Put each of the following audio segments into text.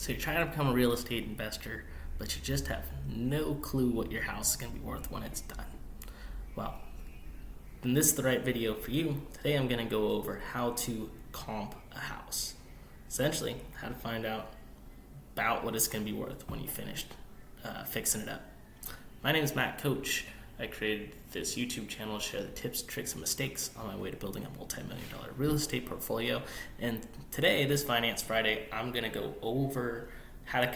So you're trying to become a real estate investor, but you just have no clue what your house is going to be worth when it's done. Well, then this is the right video for you. Today I'm going to go over how to comp a house. Essentially, how to find out about what it's going to be worth when you finished fixing it up. My name is Matt Coach. I created this YouTube channel to share the tips, tricks, and mistakes on my way to building a multi-million-dollar real estate portfolio. And today, this Finance Friday, I'm going to go over how to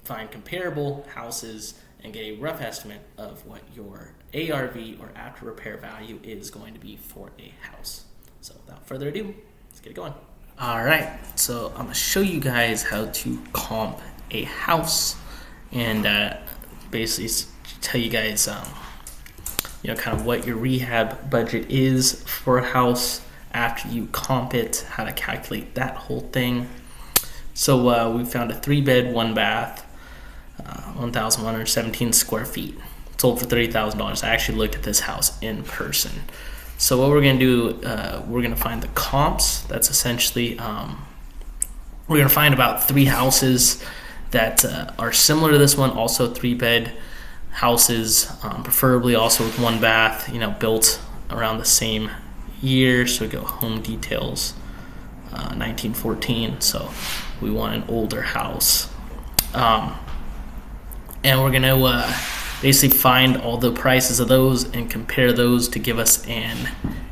find comparable houses and get a rough estimate of what your ARV or after repair value is going to be for a house. So without further ado, let's get going. All right, so I'm going to show you guys how to comp a house and basically tell you guys kind of what your rehab budget is for a house after you comp it, how to calculate that whole thing. So we found a 3-bed, 1-bath, 1,117 square feet. Sold for $30,000. I actually looked at this house in person. So what we're going to do, we're going to find the comps. That's essentially, we're going to find about 3 houses that are similar to this one, also 3-bed houses, preferably also with 1 bath, built around the same year. So we go home details, 1914. So we want an older house. And we're going to basically find all the prices of those and compare those to give us an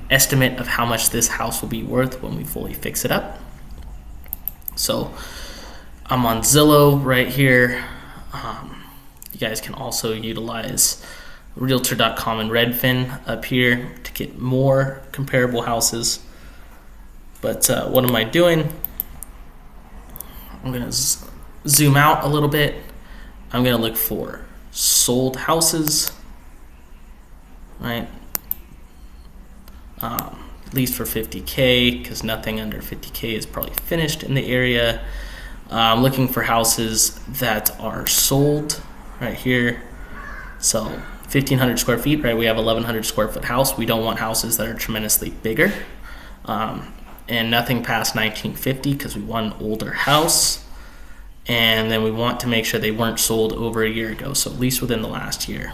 estimate of how much this house will be worth when we fully fix it up. So I'm on Zillow right here. You guys can also utilize Realtor.com and Redfin up here to get more comparable houses. But what am I doing? I'm going to zoom out a little bit. I'm going to look for sold houses, right? At least for 50K, because nothing under 50K is probably finished in the area. I'm looking for houses that are sold right here. So 1,500 square feet, right? We have 1,100 square foot house. We don't want houses that are tremendously bigger. And nothing past 1950 because we want an older house. And then we want to make sure they weren't sold over a year ago, so at least within the last year.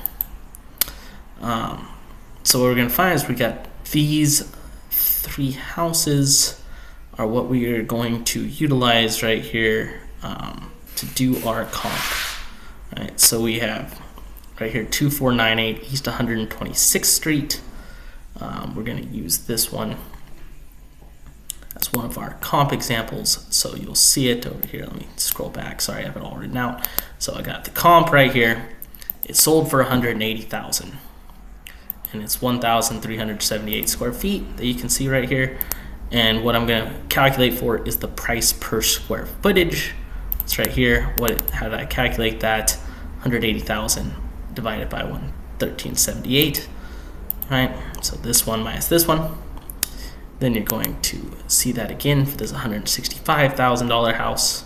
So what we're going to find is we got these 3 houses are what we are going to utilize right here to do our comp. Right, so we have right here 2498 East 126th Street. We're going to use this one. That's one of our comp examples, so you'll see it over here. Let me scroll back. Sorry, I have it all written out. So I got the comp right here. It sold for $180,000, and it's 1,378 square feet that you can see right here. And what I'm going to calculate for is the price per square footage. It's right here. How did I calculate that? 180,000 divided by 1,378. Right. So this one minus this one. Then you're going to see that again for this $165,000 house.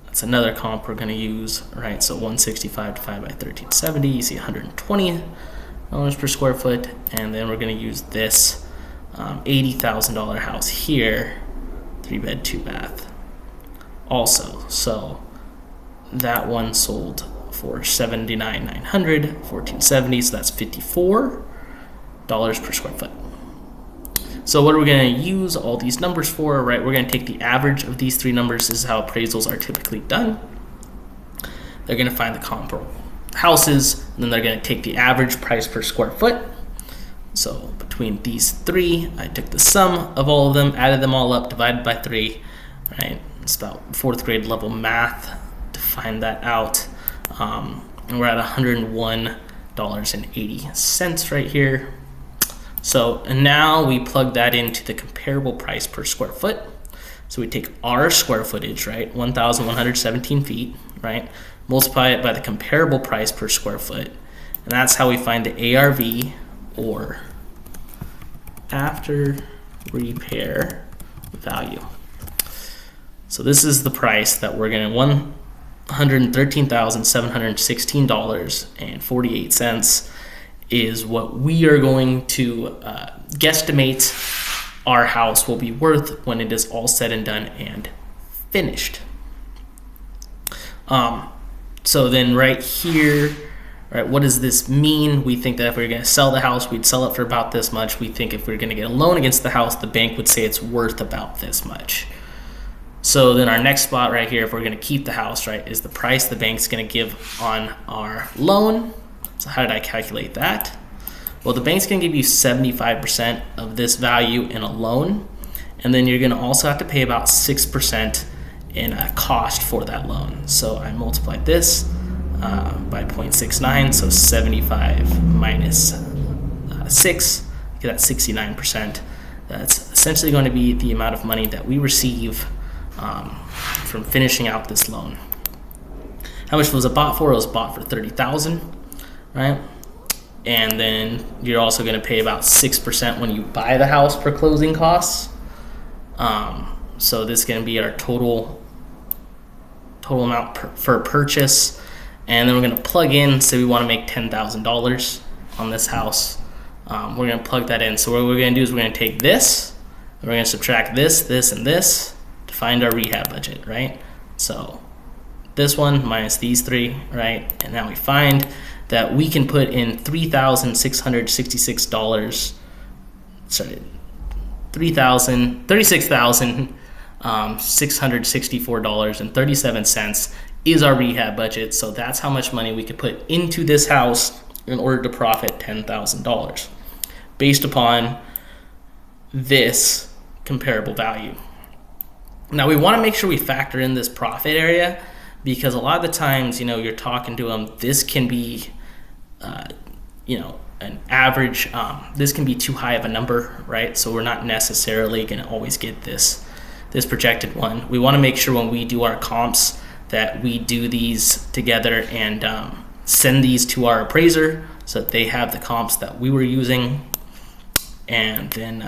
That's another comp we're going to use, right? So 165 divided by 1370, you see $120 per square foot. And then we're going to use this $80,000 house here, 3-bed, 2-bath. Also, so that one sold for $79,900, 1470, so that's $54 per square foot. So what are we going to use all these numbers for, right? We're going to take the average of these 3 numbers. This is how appraisals are typically done. They're going to find the comparable houses, and then they're going to take the average price per square foot. So between these 3, I took the sum of all of them, added them all up, divided by 3, right? It's about 4th grade level math to find that out. And we're at $101.80 right here. So and now we plug that into the comparable price per square foot. So we take our square footage, right, 1,117 feet, right, multiply it by the comparable price per square foot, and that's how we find the ARV, or after repair value. So this is the price that we're going to $113,716.48 is what we are going to guesstimate our house will be worth when it is all said and done and finished. So then right here, right, what does this mean? We think that if we we're going to sell the house, we'd sell it for about this much. We think if we we're going to get a loan against the house, the bank would say it's worth about this much. So then our next spot right here, if we're going to keep the house, right, is the price the bank's going to give on our loan. So how did I calculate that? Well, the bank's going to give you 75% of this value in a loan, and then you're going to also have to pay about 6% in a cost for that loan. So I multiplied this by 0.69, so 75 minus 6, get that 69%. That's essentially going to be the amount of money that we receive from finishing out this loan. How much was it bought for? It was bought for $30,000, right? And then you're also going to pay about 6% when you buy the house for closing costs. So this is going to be our total amount for purchase. And then we're going to plug in, say we want to make $10,000 on this house. We're going to plug that in. So what we're going to do is we're going to take this, and we're going to subtract this, this, and this to find our rehab budget, right? So this one minus these three, right? And now we find that we can put in $36,664 is our rehab budget. So that's how much money we could put into this house in order to profit $10,000 based upon this comparable value. Now we want to make sure we factor in this profit area, because a lot of the times, you're talking to them, this can be, an average, this can be too high of a number, right? So we're not necessarily going to always get this projected one. We want to make sure when we do our comps that we do these together and send these to our appraiser so that they have the comps that we were using. And then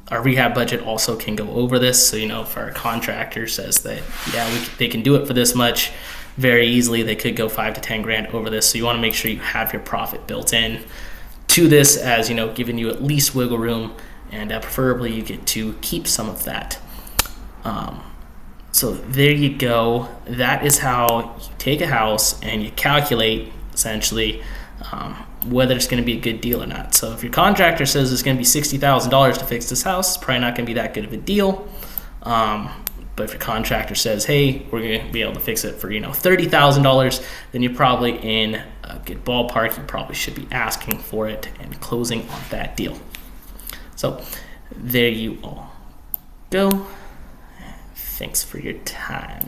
our rehab budget also can go over this. So, if our contractor says that, they can do it for this much, very easily, they could go 5 to 10 grand over this. So you want to make sure you have your profit built in to this, as, giving you at least wiggle room, and preferably you get to keep some of that. So there you go. That is how you take a house and you calculate essentially whether it's going to be a good deal or not. So if your contractor says it's going to be $60,000 to fix this house, it's probably not going to be that good of a deal. But if your contractor says, hey, we're going to be able to fix it for $30,000, then you're probably in a good ballpark. You probably should be asking for it and closing on that deal. So there you all go. Thanks for your time.